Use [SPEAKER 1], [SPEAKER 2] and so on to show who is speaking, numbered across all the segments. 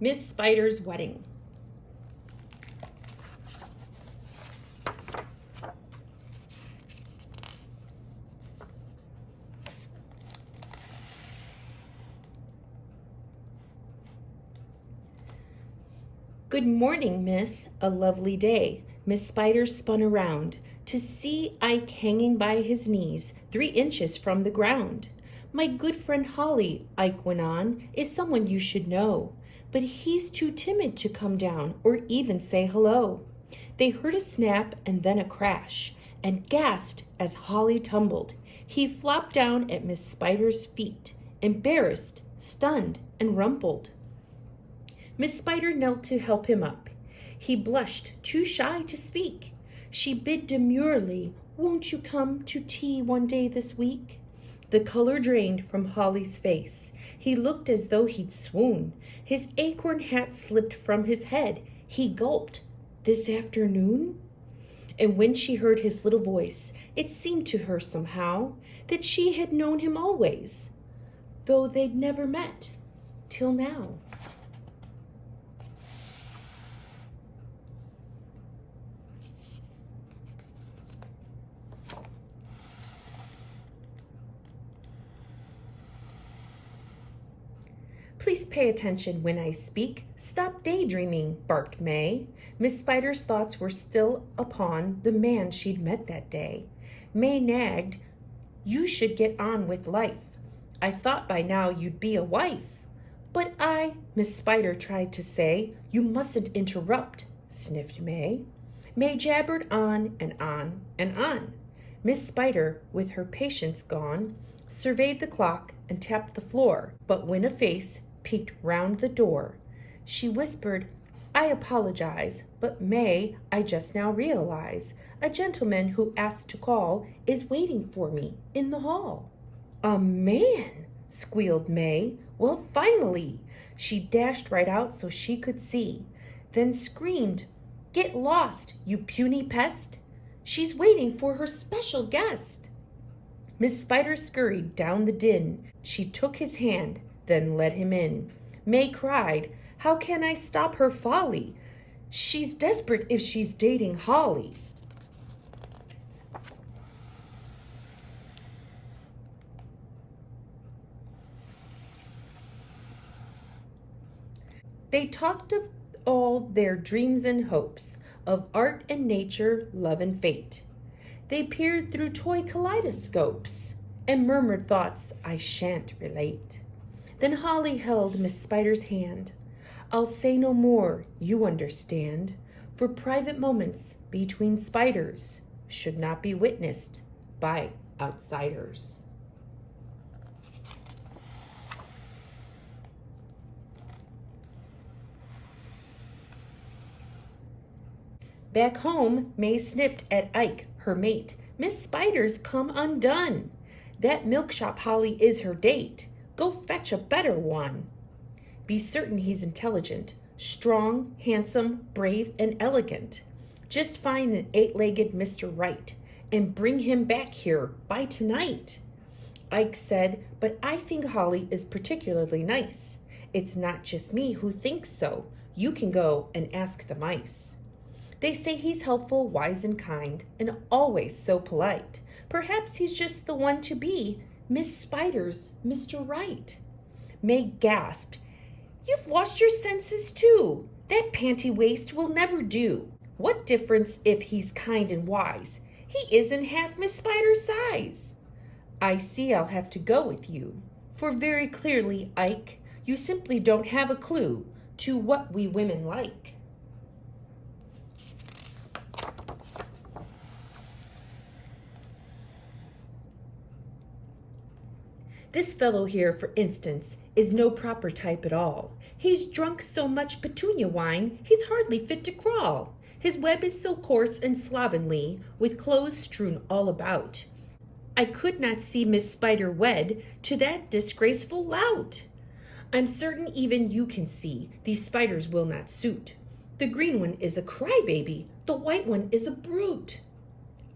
[SPEAKER 1] Miss Spider's Wedding. Good morning, miss, a lovely day. Miss Spider spun around to see Ike hanging by his knees, 3 inches from the ground. My good friend Holly, Ike went on, is someone you should know, but he's too timid to come down or even say hello. They heard a snap and then a crash, and gasped as Holly tumbled. He flopped down at Miss Spider's feet, embarrassed, stunned, and rumpled. Miss Spider knelt to help him up. He blushed, too shy to speak. She bid demurely, "Won't you come to tea one day this week?" The color drained from Holly's face. He looked as though he'd swoon. His acorn hat slipped from his head. He gulped, "This afternoon?" And when she heard his little voice, it seemed to her somehow that she had known him always, though they'd never met till now. Please pay attention when I speak. Stop daydreaming, barked May. Miss Spider's thoughts were still upon the man she'd met that day. May nagged, "You should get on with life. I thought by now you'd be a wife." "But Miss Spider tried to say. "You mustn't interrupt," sniffed May. May jabbered on and on and on. Miss Spider, with her patience gone, surveyed the clock and tapped the floor, but when a face peeked round the door, she whispered, "I apologize, but May, I just now realize a gentleman who asked to call is waiting for me in the hall." "A man!" squealed May. "Well, finally!" She dashed right out so she could see, then screamed, "Get lost, you puny pest! She's waiting for her special guest." Miss Spider scurried down the din. She took his hand, then led him in. May cried, "How can I stop her folly? She's desperate if she's dating Holly." They talked of all their dreams and hopes, of art and nature, love and fate. They peered through toy kaleidoscopes and murmured thoughts I shan't relate. Then Holly held Miss Spider's hand. "I'll say no more, you understand, for private moments between spiders should not be witnessed by outsiders." Back home, May snipped at Ike, her mate. "Miss Spider's come undone. That milk shop Holly is her date. Go fetch a better one. Be certain he's intelligent, strong, handsome, brave, and elegant. Just find an 8-legged Mr. Right and bring him back here by tonight." Ike said, "But I think Holly is particularly nice. It's not just me who thinks so. You can go and ask the mice. They say he's helpful, wise, and kind, and always so polite. Perhaps he's just the one to be Miss Spider's Mr. Right." May gasped, "You've lost your senses too. That panty waist will never do. What difference if he's kind and wise? He isn't half Miss Spider's size." "I see I'll have to go with you, for very clearly, Ike, you simply don't have a clue to what we women like." This fellow here, for instance, is no proper type at all. He's drunk so much petunia wine, he's hardly fit to crawl. His web is so coarse and slovenly, with clothes strewn all about. I could not see Miss Spider wed to that disgraceful lout. I'm certain even you can see these spiders will not suit. The green one is a crybaby, the white one is a brute.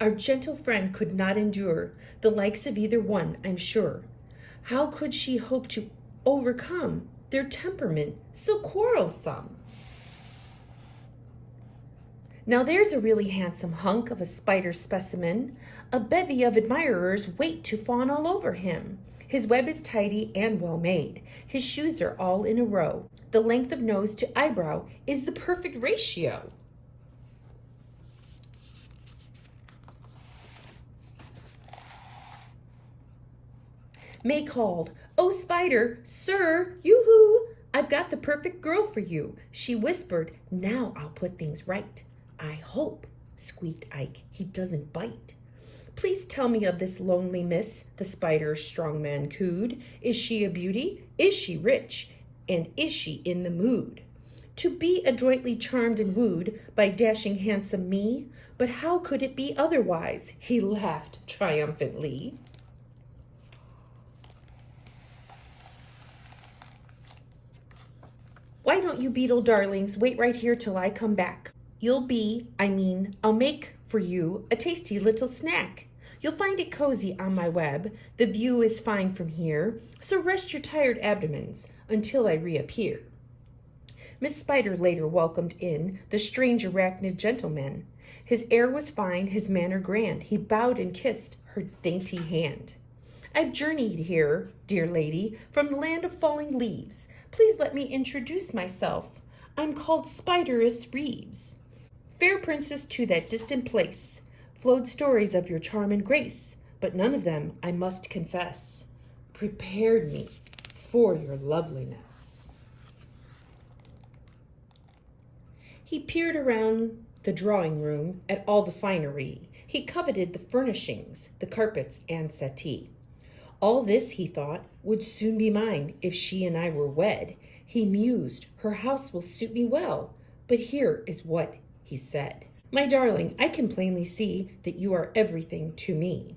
[SPEAKER 1] Our gentle friend could not endure the likes of either one, I'm sure. How could she hope to overcome their temperament so quarrelsome. Now there's a really handsome hunk of a spider specimen. A bevy of admirers wait to fawn all over him. His web is tidy and well made. His shoes are all in a row. The length of nose to eyebrow is the perfect ratio. May called, "Oh, Spider, sir, yoo-hoo, I've got the perfect girl for you." She whispered, "Now I'll put things right." "I hope," squeaked Ike, "he doesn't bite." "Please tell me of this lonely miss," the spider's strong man cooed. "Is she a beauty? Is she rich? And is she in the mood to be adroitly charmed and wooed by dashing handsome me? But how could it be otherwise?" He laughed triumphantly. "Why don't you beetle darlings wait right here till I come back? I'll make for you a tasty little snack. You'll find it cozy on my web. The view is fine from here, so rest your tired abdomens until I reappear." Miss Spider later welcomed in the strange arachnid gentleman. His air was fine, his manner grand. He bowed and kissed her dainty hand. "I've journeyed here, dear lady, from the land of falling leaves. Please let me introduce myself. I'm called Spideress Reeves. Fair princess to that distant place, flowed stories of your charm and grace, but none of them, I must confess, prepared me for your loveliness." He peered around the drawing room at all the finery. He coveted the furnishings, the carpets and settee. All this, he thought, would soon be mine if she and I were wed. He mused, her house will suit me well. But here is what he said. "My darling, I can plainly see that you are everything to me.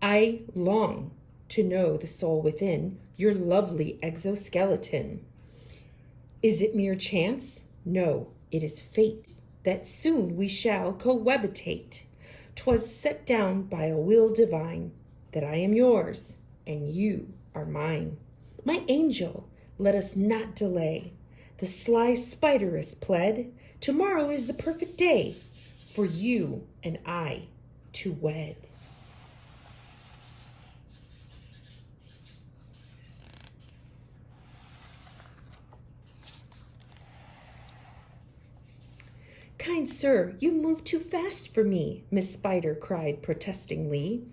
[SPEAKER 1] I long to know the soul within your lovely exoskeleton. Is it mere chance? No, it is fate that soon we shall cohabitate. 'Twas set down by a will divine that I am yours and you are mine. My angel, let us not delay. The sly spideress pled, tomorrow is the perfect day for you and I to wed." "Kind sir, you move too fast for me," Miss Spider cried protestingly.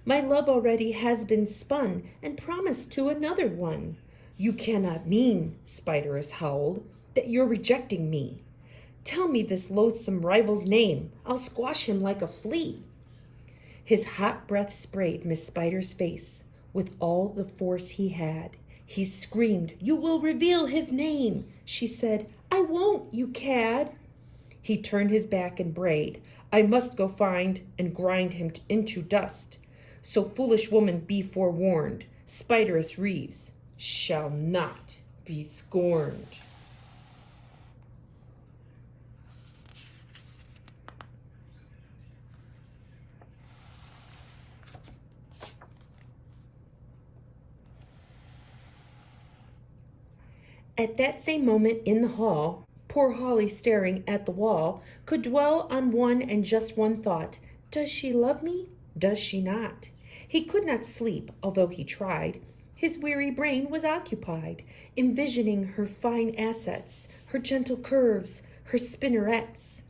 [SPEAKER 1] "My love already has been spun and promised to another one." "You cannot mean," Spideress howled, "that you're rejecting me. Tell me this loathsome rival's name. I'll squash him like a flea." His hot breath sprayed Miss Spider's face with all the force he had. He screamed, "You will reveal his name." She said, "I won't, you cad." He turned his back and brayed, "I must go find and grind him into dust. So foolish woman be forewarned, Spideress Reeves shall not be scorned." At that same moment in the hall, poor Holly, staring at the wall, could dwell on one and just one thought. Does she love me? Does she not? He could not sleep, although he tried. His weary brain was occupied, envisioning her fine assets, her gentle curves, her spinnerets.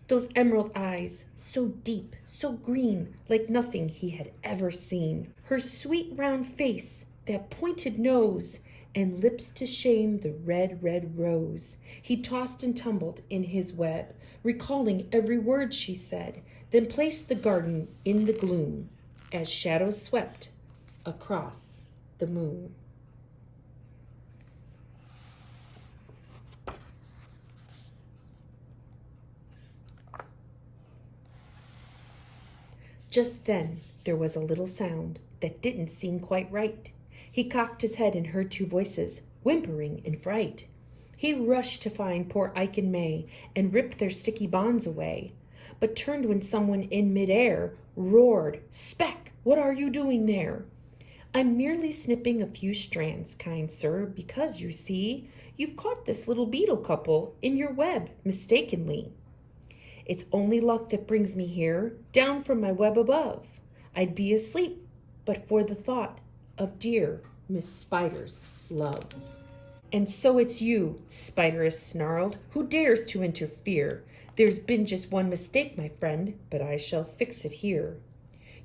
[SPEAKER 1] Those emerald eyes, so deep, so green, like nothing he had ever seen. Her sweet round face, that pointed nose, and lips to shame the red, red rose. He tossed and tumbled in his web, recalling every word she said, then placed the garden in the gloom as shadows swept across the moon. Just then there was a little sound that didn't seem quite right. He cocked his head and heard two voices, whimpering in fright. He rushed to find poor Ike and May and ripped their sticky bonds away, but turned when someone in midair roared, "Speck, what are you doing there?" I'm merely snipping a few strands, kind sir, because, you see, you've caught this little beetle couple in your web mistakenly. It's only luck that brings me here, down from my web above. I'd be asleep but for the thought of dear Miss Spider's love. And so it's you, Spideress snarled, who dares to interfere. There's been just one mistake, my friend, but I shall fix it here.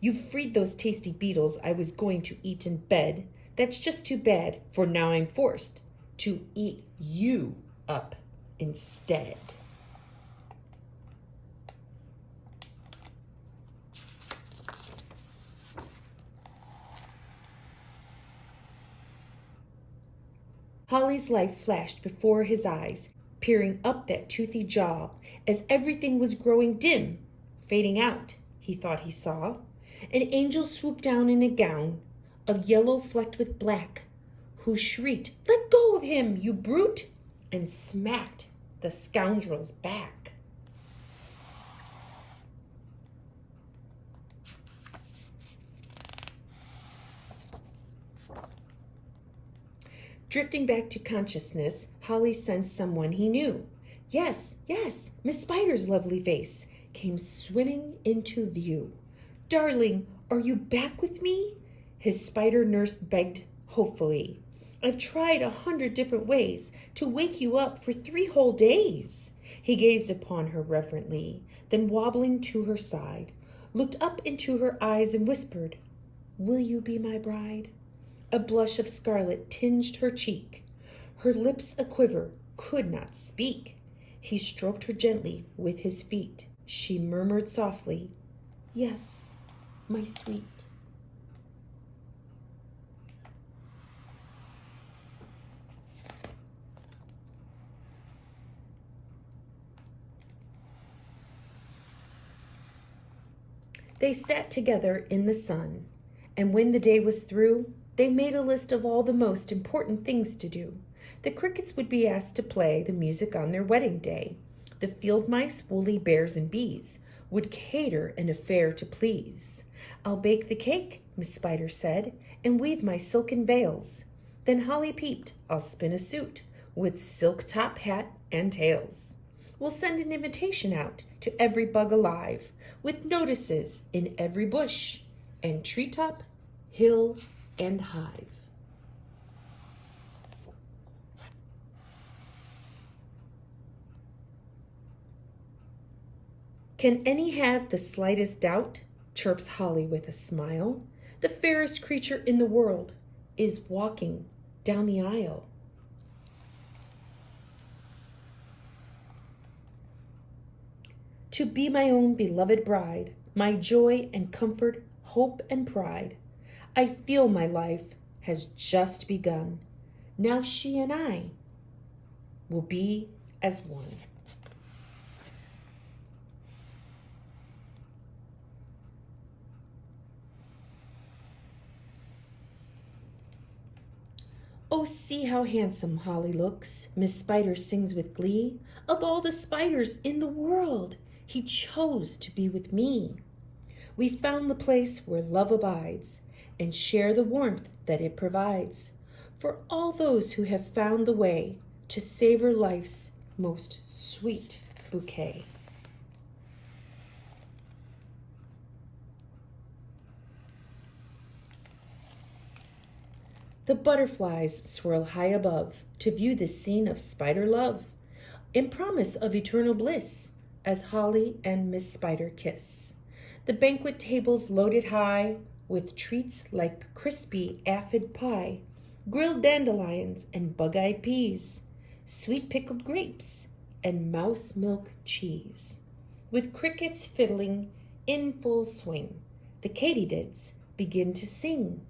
[SPEAKER 1] You've freed those tasty beetles I was going to eat in bed. That's just too bad, for now I'm forced to eat you up instead. Holly's life flashed before his eyes, peering up that toothy jaw, as everything was growing dim, fading out. He thought he saw an angel swoop down in a gown of yellow flecked with black, who shrieked, "Let go of him, you brute!" and smacked the scoundrel's back. Drifting back to consciousness, Holly sensed someone he knew. Yes, yes, Miss Spider's lovely face came swimming into view. "Darling, are you back with me?" his spider nurse begged hopefully. "I've tried 100 different ways to wake you up for 3 whole days." He gazed upon her reverently, then wobbling to her side, looked up into her eyes and whispered, "Will you be my bride?" A blush of scarlet tinged her cheek. Her lips a-quiver, could not speak. He stroked her gently with his feet. She murmured softly, "Yes, my sweet." They sat together in the sun, and when the day was through, they made a list of all the most important things to do. The crickets would be asked to play the music on their wedding day. The field mice, woolly bears, and bees would cater an affair to please. "I'll bake the cake," Miss Spider said, "and weave my silken veils." Then Holly peeped, "I'll spin a suit with silk top hat and tails. We'll send an invitation out to every bug alive, with notices in every bush and treetop, hill, and hive." "Can any have the slightest doubt," chirps Holly with a smile, "the fairest creature in the world is walking down the aisle?" "To be my own beloved bride, my joy and comfort, hope and pride. I feel my life has just begun. Now she and I will be as one." "Oh, see how handsome Holly looks," Miss Spider sings with glee. "Of all the spiders in the world, he chose to be with me. We found the place where love abides, and share the warmth that it provides, for all those who have found the way to savor life's most sweet bouquet." The butterflies swirl high above to view this scene of spider love, in promise of eternal bliss, as Holly and Miss Spider kiss. The banquet tables loaded high with treats like crispy aphid pie, grilled dandelions and bug-eyed peas, sweet pickled grapes, and mouse milk cheese. With crickets fiddling in full swing, the katydids begin to sing.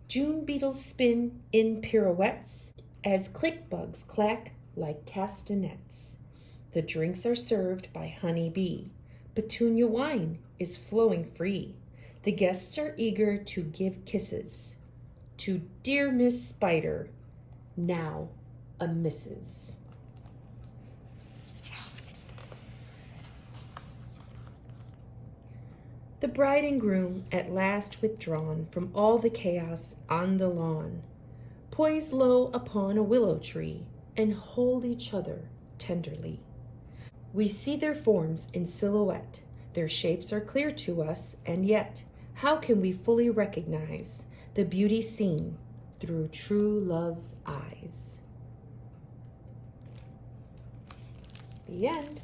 [SPEAKER 1] June beetles spin in pirouettes as click bugs clack like castanets. The drinks are served by Honey Bee. Petunia wine is flowing free. The guests are eager to give kisses to dear Miss Spider, now a Mrs. The bride and groom, at last withdrawn from all the chaos on the lawn, poise low upon a willow tree and hold each other tenderly. We see their forms in silhouette, their shapes are clear to us, and yet, how can we fully recognize the beauty seen through true love's eyes? The end.